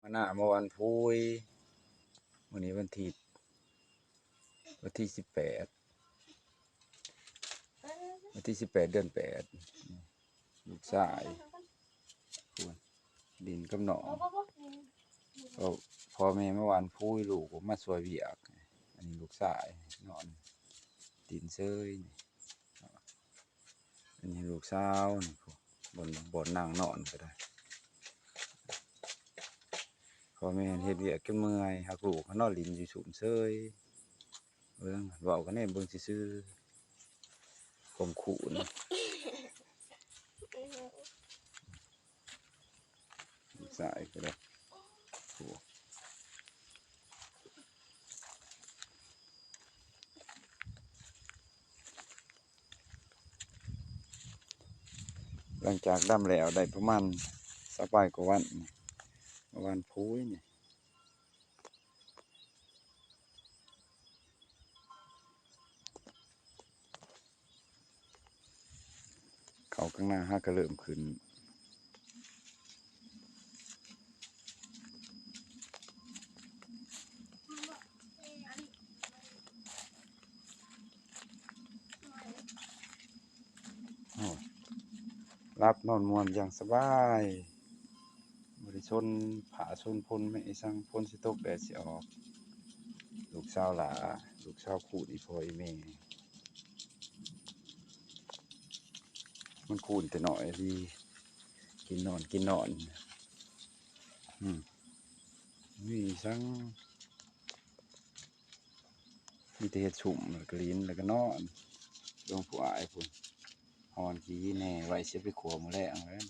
มาหน้าเมื่อวันพุธวันนี้วันที่18เดือน8ลูกชายดินกำหนองพ่อแม่เมื่อวานพุธลูกผมมาสวยเวียกอันนี้ลูกชายนอนดินเซยอันนี้ลูกสาวนี่บนนั่งนอนก็ได้พ่อแม่เฮ็ดเวียกจนเมื่อยหักลูกเขานอนลินอยู่สูงเซยเบิ่งเว้ากันแน่เบิ่งซื่อๆข่มขู่นะสายก็ได้หลังจากดำแล้วได้ประมาณ20 กว่าวันพุธนี่เขาข้างหน้าห้าก็เริ่มขึ้นรับนอนมวนอย่างสบายบริชนผาชนพลไม่สั่งพลสิตกแดดสิออกลูกสาวหลาลูกสาวขูดอีพ่ออีแม่มันคูนแต่หน่อยดีกินนอนนี่สั่งมีแต่เห็ดสุ่มแล้วก็ลิ้นแล้วก็นอนลงผู้อายพุ่นหอนขี้แน่ไว้เสียไปขัวมื้อแลงแล้ว